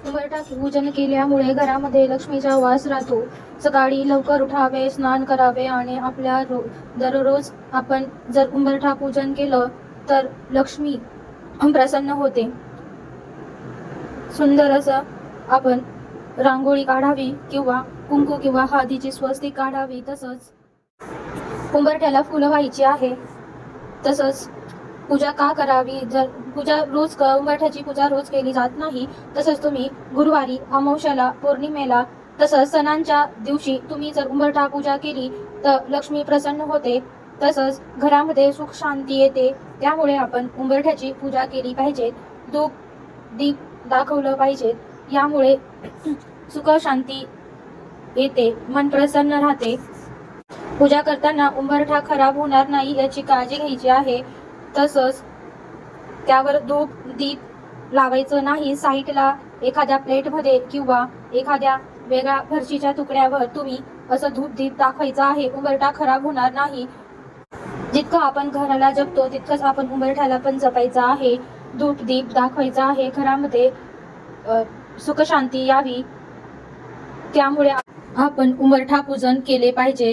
उंबरठा पूजन केल्यामुळे घरामध्ये लक्ष्मीचा वास राहतो. सकाळी लवकर उठावे, स्नान करावे आणि आपल्या दररोज आपण जर उंबरठा पूजन केलं तर लक्ष्मी प्रसन्न होते. सुंदर असं आपण रांगोळी काढावी किंवा कुंकू किंवा हळदीची स्वस्तिक काढावी. तसंच उंबरठ्याला फुलं व्हायची आहे. तसंच पूजा का करावी, जर पूजा उंबरठ्याची पूजा रोज केली जात नाही. तसंच तुम्ही गुरुवारी, अमावस्याला, पौर्णिमेला, तसंच सणांच्या दिवशी तुम्ही जर उंबरठा पूजा केली तर लक्ष्मी प्रसन्न होते. तसंच घरामध्ये सुख शांती येते. त्यामुळे आपण उंबरठ्याची पूजा केली पाहिजे. धूप दीप दाखवलं पाहिजे. यामुळे सुख शांती येते, मन प्रसन्न राहते. पूजा करताना उंबरठा खराब होणार नाही याची काळजी घ्यायची आहे. तसंच त्यावर धूप दीप लावायचं नाही. साईडला एखाद्या प्लेटमध्ये किंवा एखाद्या वेगळ्या फरशीच्या तुकड्यावर तुम्ही असं धूप दीप दाखवायचं आहे. उंबरठा खराब होणार नाही. जितकं आपण घराला जपतो तितकंच आपण उंबरठ्याला पण जपायचं आहे. धूप दीप दाखवायचा आहे. घरामध्ये सुख शांती यावी, त्यामुळे आपण उंबरठा पूजन केले पाहिजे.